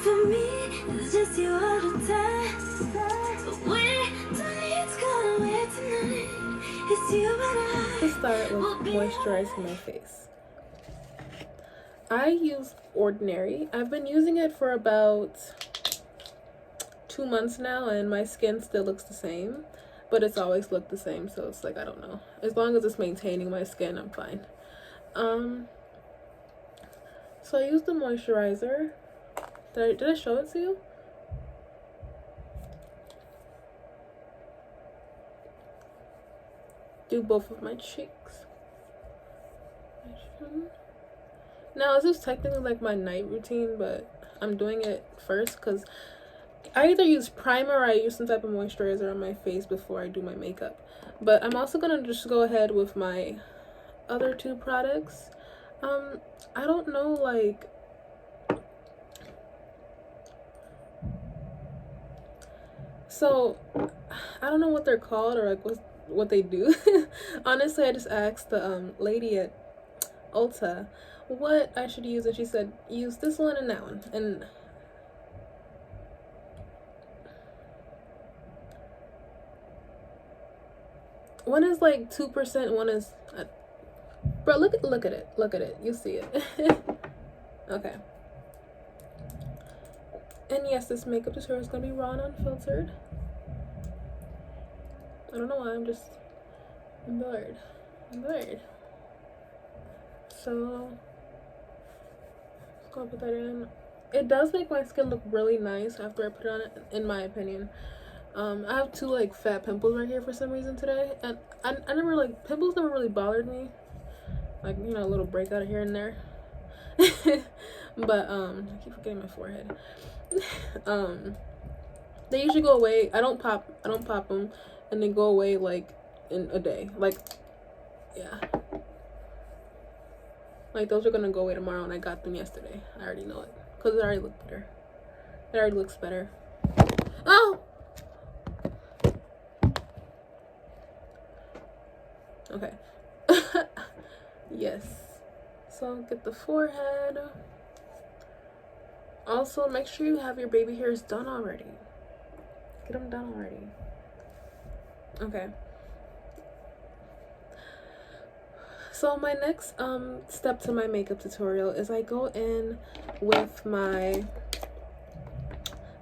For me, it's just you all the time. But we don't need to go away tonight. It's you and I. Let's start with moisturizing my face. I use Ordinary. I've been using it for about 2 months now, and my skin still looks the same, but it's always looked the same, so it's like, I don't know. As long as it's maintaining my skin, I'm fine. So I used the moisturizer. Did I show it to you? Do both of my cheeks. Now, this is technically like my night routine, but I'm doing it first because I either use primer or I use some type of moisturizer on my face before I do my makeup. But I'm also gonna just go ahead with my other two products. I don't know, like, so I don't know what they're called or like what they do. Honestly, I just asked the lady at Ulta what I should use, and she said use this one and that one. And one is like 2%, one is bro, look at it, you see it. Okay. And yes, this makeup tutorial is gonna be raw and unfiltered. I don't know why, I'm bored. So let's go put that in. It does make my skin look really nice after I put it on it, in my opinion. I have two like fat pimples right here for some reason today, and I never, like, pimples never really bothered me, like, you know, a little breakout here and there. But I keep forgetting my forehead. They usually go away. I don't pop them, and they go away like in a day. Like, yeah, like those are gonna go away tomorrow, and I got them yesterday. I already know it because it already looked better. It already looks better. Oh. Okay. Yes. So get the forehead. Also, make sure you have your baby hairs done already. Get them done already. Okay. So my next step to my makeup tutorial is I go in with my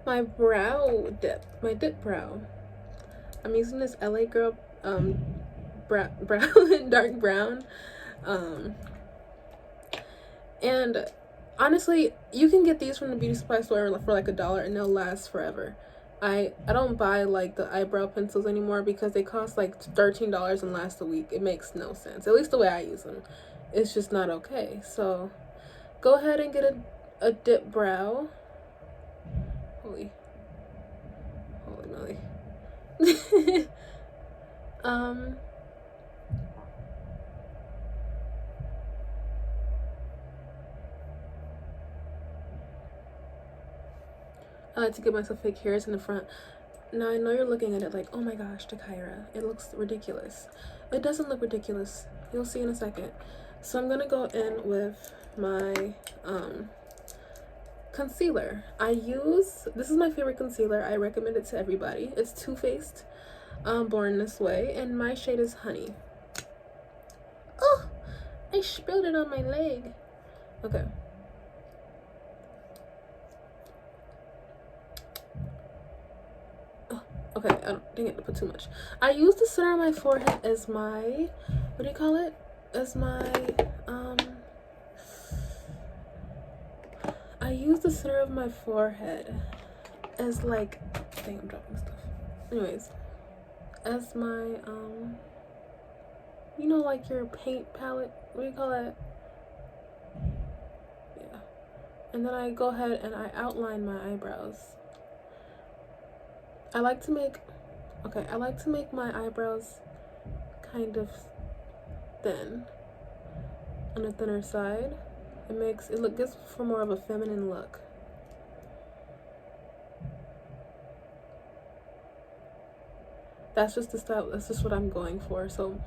brow dip, my dip brow. I'm using this LA Girl brown dark brown, and honestly, you can get these from the beauty supply store for like $1 and they'll last forever. I don't buy like the eyebrow pencils anymore because they cost like $13 and last a week. It makes no sense, at least the way I use them. It's just not okay. So go ahead and get a dip brow. Holy moly. I like to give myself fake hairs in the front. Now I know you're looking at it like, oh my gosh, Takira, it looks ridiculous. It doesn't look ridiculous. You'll see in a second. So I'm gonna go in with my concealer. This is my favorite concealer. I recommend it to everybody. It's Too Faced, Born This Way, and my shade is Honey. Oh, I spilled it on my leg. Okay. Okay, dang it, I put too much. I use the center of my forehead as my, what do you call it? As my, I use the center of my forehead as like, dang, I'm dropping stuff. Anyways, as my, you know, like your paint palette, what do you call that? Yeah. And then I go ahead and I outline my eyebrows. I like to make my eyebrows kind of thin, on the thinner side. It gives for more of a feminine look. That's just the style, that's just what I'm going for. So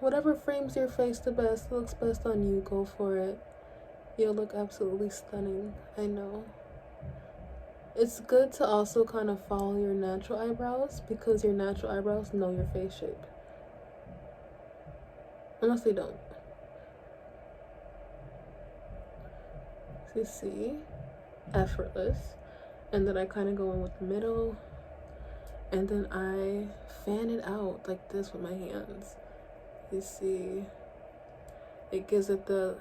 whatever frames your face the best, looks best on you, go for it. You'll look absolutely stunning. I know. It's good to also kind of follow your natural eyebrows because your natural eyebrows know your face shape. Unless they don't. So you see, effortless. And then I kind of go in with the middle. And then I fan it out like this with my hands. You see, it gives it the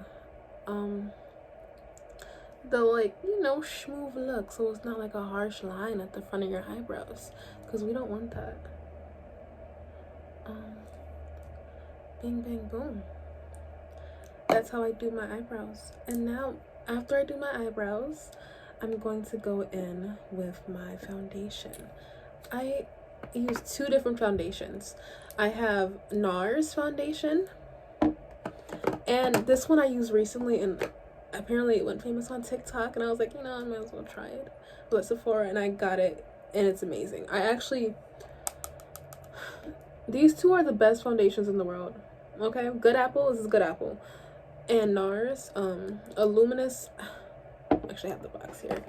like, you know, smooth look, so it's not like a harsh line at the front of your eyebrows, because we don't want that. Bing bang boom. That's how I do my eyebrows. And now after I do my eyebrows, I'm going to go in with my foundation. I use 2 different foundations. I have NARS foundation, and this one I used recently, and apparently it went famous on TikTok, and I was like, you know, I might as well try it. I was at Sephora and I got it, and it's amazing. These 2 are the best foundations in the world. Okay, Good Apple, this is Good Apple, and NARS, Illuminous, actually I have the box here,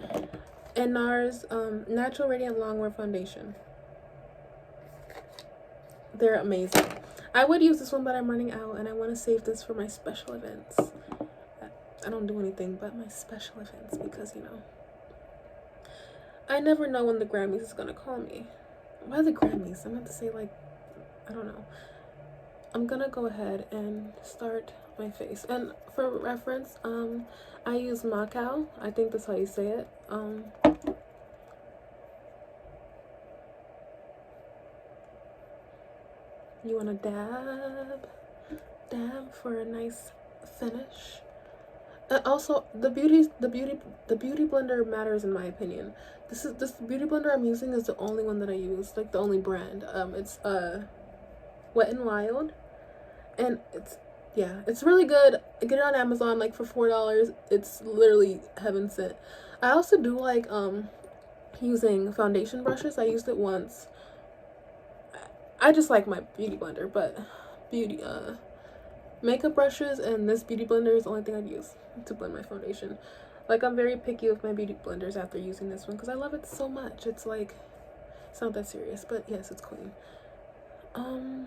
and NARS, Natural Radiant Longwear Foundation. They're amazing. I would use this one, but I'm running out, and I want to save this for my special events. I don't do anything but my special events because, you know, I never know when the Grammys is gonna call me. Why the Grammys? I'm about to say, like, I don't know. I'm gonna go ahead and start my face. And for reference, I use Macao. I think that's how you say it. You wanna dab for a nice finish. Also, the beauty blender matters in my opinion. This beauty blender I'm using is the only one that I use, like the only brand. It's Wet n Wild, and it's really good. I get it on Amazon like for $4. It's literally heaven sent. I also do like using foundation brushes. I used it once. I just like my beauty blender, but makeup brushes and this beauty blender is the only thing I'd use to blend my foundation. Like, I'm very picky with my beauty blenders after using this one because I love it so much. It's like, it's not that serious, but yes, it's clean. So I'm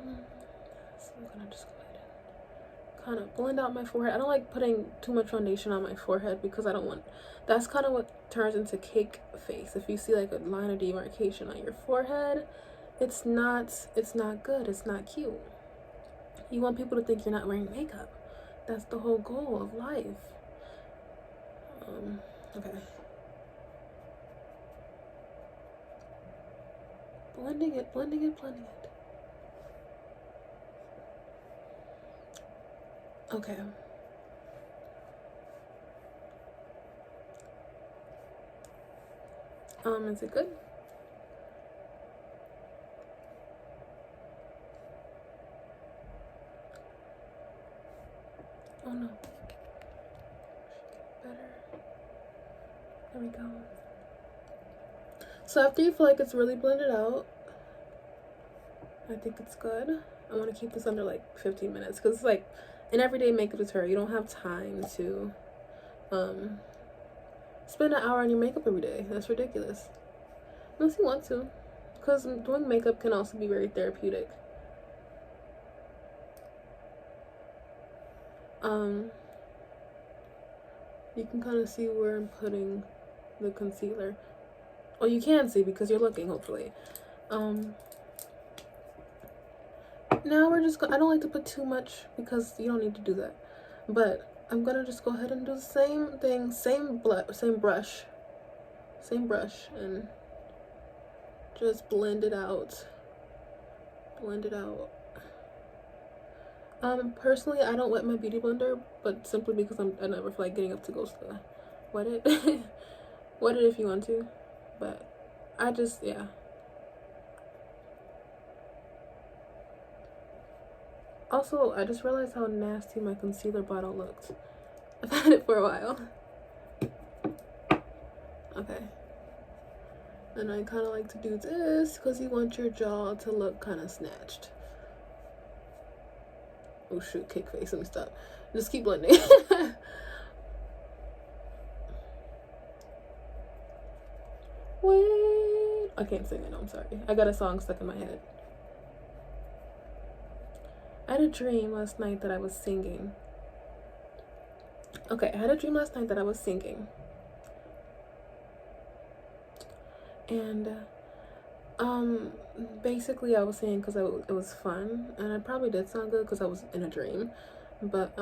gonna just go ahead and kind of blend out my forehead. I don't like putting too much foundation on my forehead because I don't want, that's kind of what turns into cake face. If you see like a line of demarcation on your forehead, it's not good. It's not cute. You want people to think you're not wearing makeup. That's the whole goal of life. Okay. Blending it. Okay. Is it good? Oh no. Better. There we go. So after you feel like it's really blended out, I think it's good. I want to keep this under like 15 minutes because it's like an everyday makeup tutorial. You don't have time to spend an hour on your makeup every day. That's ridiculous. Unless you want to, because doing makeup can also be very therapeutic. You can kind of see where I'm putting the concealer. Well, you can see because you're looking, hopefully. Now we're just I don't like to put too much because you don't need to do that. But I'm gonna just go ahead and do the same thing, same brush, and just blend it out. Personally, I don't wet my beauty blender, but simply because I never feel like getting up to go wet it. Wet it if you want to, but I just, yeah. Also, I just realized how nasty my concealer bottle looked. I've had it for a while. Okay. And I kind of like to do this because you want your jaw to look kind of snatched. Oh shoot, cake face, let me stop. Just keep blending. Wait. I can't sing it. No, I'm sorry. I got a song stuck in my head. I had a dream last night that I was singing. Okay, I had a dream last night that I was singing. And basically I was singing because it was fun, and I probably did sound good because I was in a dream. But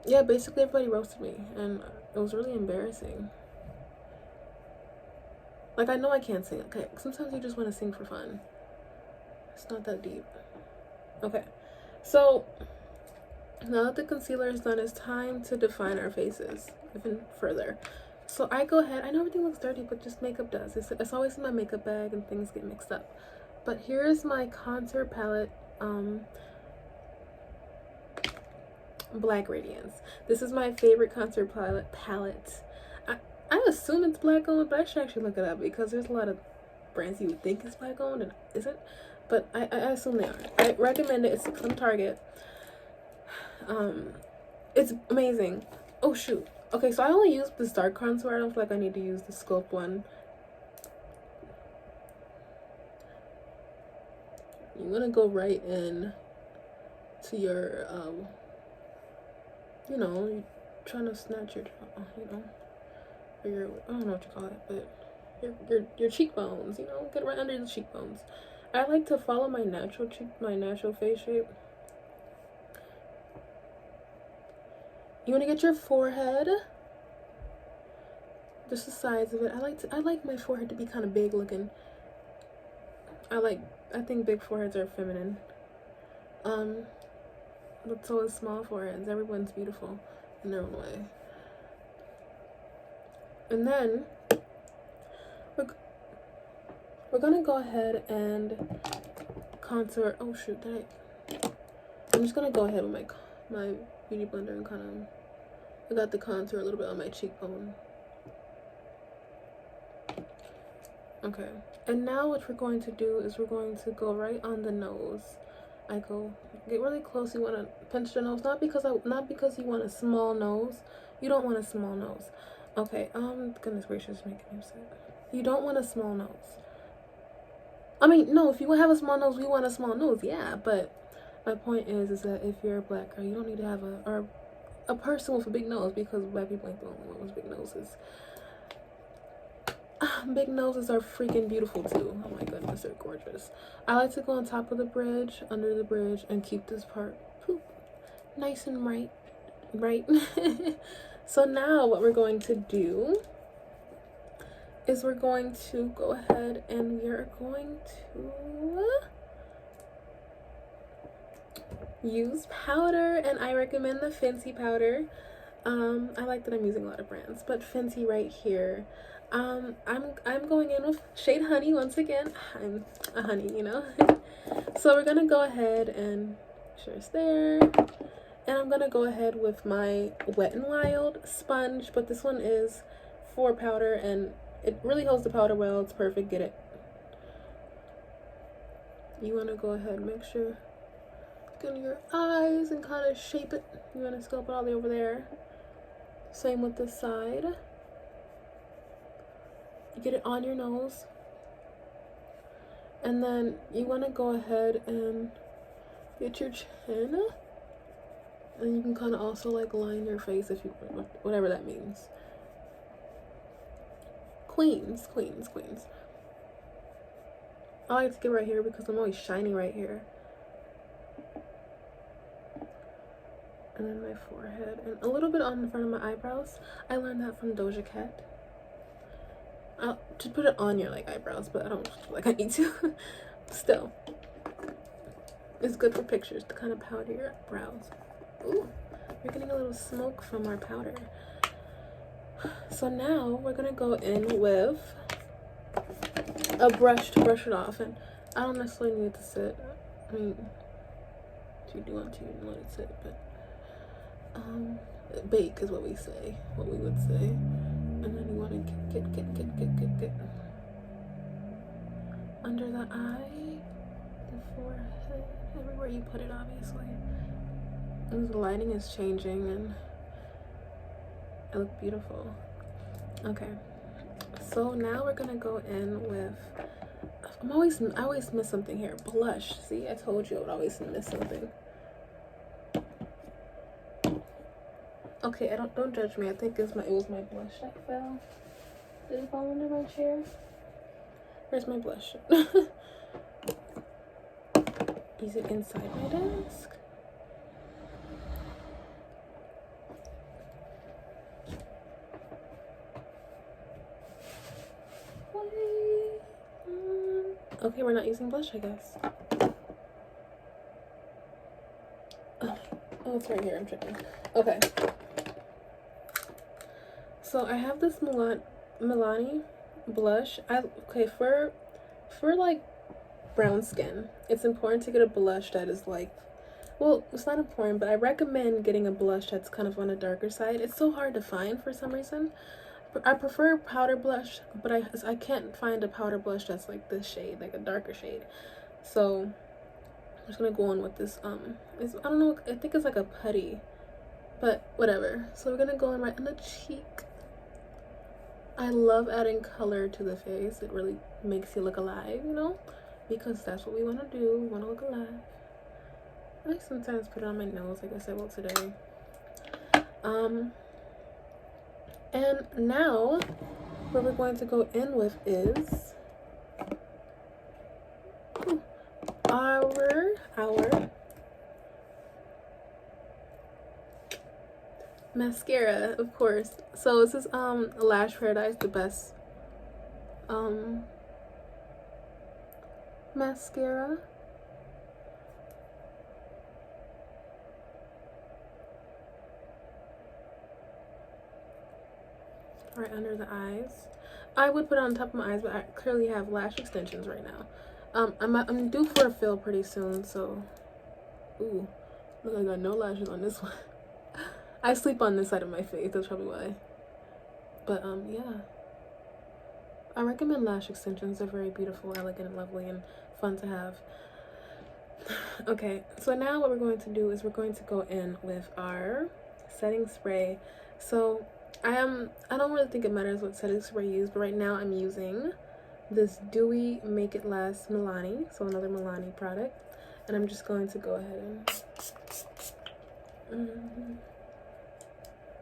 yeah, basically everybody roasted me, and it was really embarrassing. Like, I know I can't sing. Okay, sometimes you just want to sing for fun. It's not that deep. Okay, so now that the concealer is done, it's time to define our faces even further. So I go ahead, I know everything looks dirty, but just makeup does. It's always in my makeup bag and things get mixed up. But here's my contour palette, Black Radiance. This is my favorite contour palette. I assume it's black owned, but I should actually look it up because there's a lot of brands you would think is black owned and isn't. But I assume they are. I recommend it. It's from Target. It's amazing. Oh shoot. Okay, so I only use this dark contour. I don't feel like I need to use the Sculpt one. You want to go right in to your, you know, you're trying to snatch your, you know, or your, I don't know what you call it, but your cheekbones, you know, get right under the cheekbones. I like to follow my natural face shape. You want to get your forehead, just the sides of it. I like my forehead to be kind of big looking. I think big foreheads are feminine. But so is small foreheads. Everyone's beautiful in their own way. And then we're gonna go ahead and contour. Oh shoot, I'm just gonna go ahead with my beauty blender and kind of, I got the contour a little bit on my cheekbone. Okay, and now what we're going to do is we're going to go right on the nose. I go get really close. You want to pinch the nose, not because you want a small nose. You don't want a small nose. Okay, goodness gracious, making me upset. You don't want a small nose. I mean, no, if you have a small nose, we want a small nose, yeah, but my point is that if you're a black girl, you don't need to have a person with a big nose, because black people ain't the only one with big noses. Big noses are freaking beautiful too. Oh my goodness, they're gorgeous. I like to go on top of the bridge, under the bridge, and keep this part nice and right. So now what we're going to do is we're going to go ahead and we are going to use powder, and I recommend the Fenty powder. I like that I'm using a lot of brands, but Fenty right here. I'm going in with shade Honey once again. I'm a honey, you know. So we're gonna go ahead and make sure it's there, and I'm gonna go ahead with my Wet n Wild sponge, but this one is for powder and it really holds the powder well. It's perfect. Get it. You want to go ahead and make sure get in your eyes and kind of shape it. You want to sculpt it all the way over there. Same with this side. You get it on your nose, and then you want to go ahead and get your chin, and you can kind of also like line your face if you, whatever that means. Queens. I like to get right here because I'm always shiny right here. And then my forehead and a little bit on the front of my eyebrows. I learned that from Doja Cat. I'll just put it on your like eyebrows, but I don't feel like I need to. Still, it's good for pictures to kind of powder your brows. Ooh, we're getting a little smoke from our powder. So now we're gonna go in with a brush to brush it off, and I don't necessarily need it to sit. I mean, if you do want to, you can let it sit, but bake is what we would say. And then you want to get under the eye, the forehead, everywhere you put it, obviously. And the lighting is changing and it looks beautiful. Okay, so now we're gonna go in with, I always miss something here. Blush. See, I told you I would always miss something. Okay, don't judge me. I think it was my blush that fell. Did it fall under my chair? Where's my blush? Is it inside my desk? Okay, we're not using blush, I guess. Oh, it's right here. I'm checking. Okay. So I have this Milani blush. For like brown skin, it's important to get a blush that is like, well, it's not important, but I recommend getting a blush that's kind of on the darker side. It's so hard to find for some reason. I prefer powder blush, but I can't find a powder blush that's like this shade, like a darker shade. So I'm just gonna go on with this. I don't know. I think it's like a putty, but whatever. So we're gonna go in right on the cheek. I love adding color to the face. It really makes you look alive, you know, because that's what we want to do. We want to look alive. I sometimes put it on my nose, like I said, well, today. And now what we're going to go in with is our mascara, of course. So this is Lash Paradise, the best mascara. Right under the eyes. I would put it on top of my eyes, but I clearly have lash extensions right now. I'm due for a fill pretty soon, so ooh, look, I got no lashes on this one. I sleep on this side of my face, that's probably why. But yeah, I recommend lash extensions. They're very beautiful, elegant, and lovely, and fun to have. Okay, so now what we're going to do is we're going to go in with our setting spray. So I don't really think it matters what setting spray you use, but right now I'm using this Dewy Make It Last Milani, so another Milani product, and I'm just going to go ahead and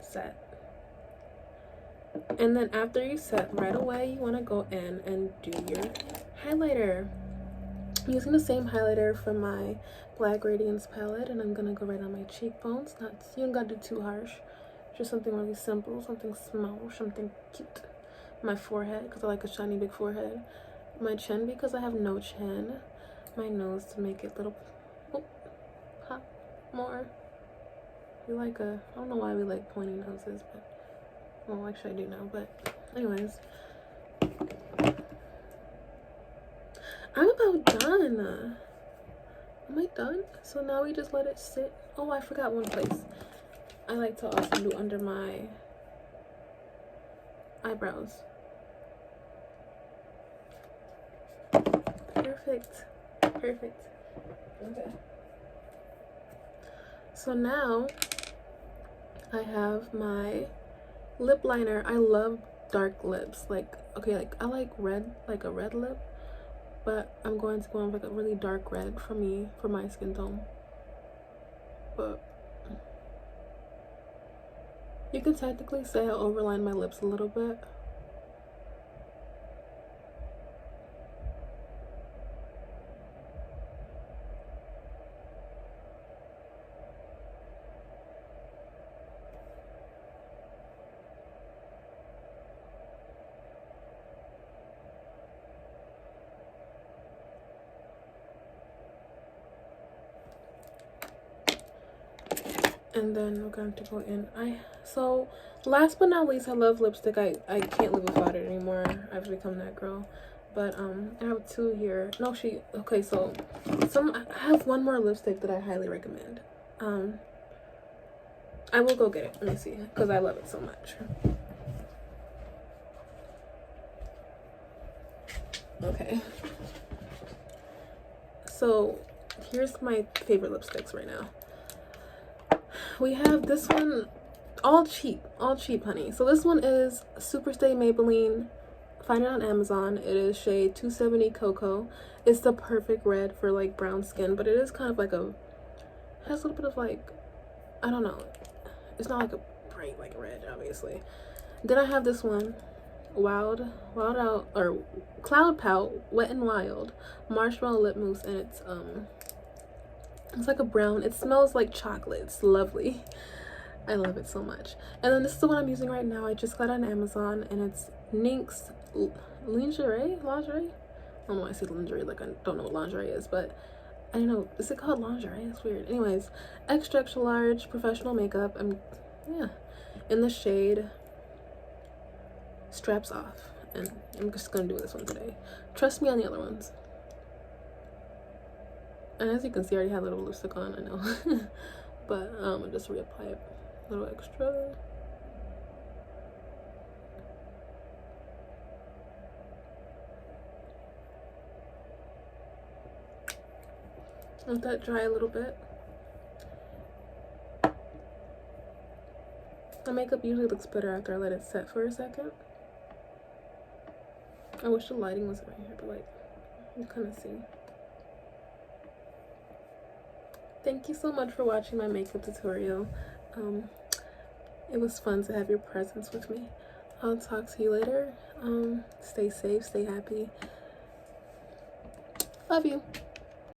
set. And then after you set, right away you want to go in and do your highlighter. I'm using the same highlighter from my Black Radiance palette, and I'm gonna go right on my cheekbones. You don't gotta do too harsh. Just something really simple, something small, something cute. My forehead, because I like a shiny big forehead. My chin, because I have no chin. My nose, to make it little pop more. I don't know why we like pointy noses, but, well, actually I do know, but anyways. I'm about done. Am I done? So now we just let it sit. Oh, I forgot one place. I like to also do under my eyebrows. Perfect. Perfect. Okay. So now I have my lip liner. I love dark lips. I like red, like a red lip, but I'm going to go on like a really dark red for my skin tone. But you could technically say I overlined my lips a little bit. And then we're going to go in. So last but not least, I love lipstick. I can't live without it anymore. I've become that girl. But I have two here. No, okay, so I have one more lipstick that I highly recommend. I will go get it. Let me see, because I love it so much. Okay. So here's my favorite lipsticks right now. We have this one, all cheap, honey. So this one is Superstay Maybelline Find it on Amazon. It is shade 270 Cocoa. It's the perfect red for like brown skin, but it is kind of like a, has a little bit of like, I don't know. It's not like a bright like red, obviously. Then I have this one, Wild Out, or Cloud Pout Wet and Wild Marshmallow Lip Mousse, and it's like a brown. It smells like chocolate. It's lovely. I love it so much. And then this is the one I'm using right now. I just got it on Amazon, and it's NYX lingerie. I don't know why I say lingerie, like I don't know what lingerie is, but I don't know. Is it called lingerie? It's weird. Anyways, extra large professional makeup. Yeah, in the shade Straps Off, and I'm just gonna do this one today. Trust me on the other ones. And as you can see, I already had a little lipstick on, I know. But I'll just reapply it. A little extra. Let that dry a little bit. The makeup usually looks better after I let it set for a second. I wish the lighting was right here, but like, you kind of see. Thank you so much for watching my makeup tutorial. It was fun to have your presence with me. I'll talk to you later. Stay safe, stay happy. Love you.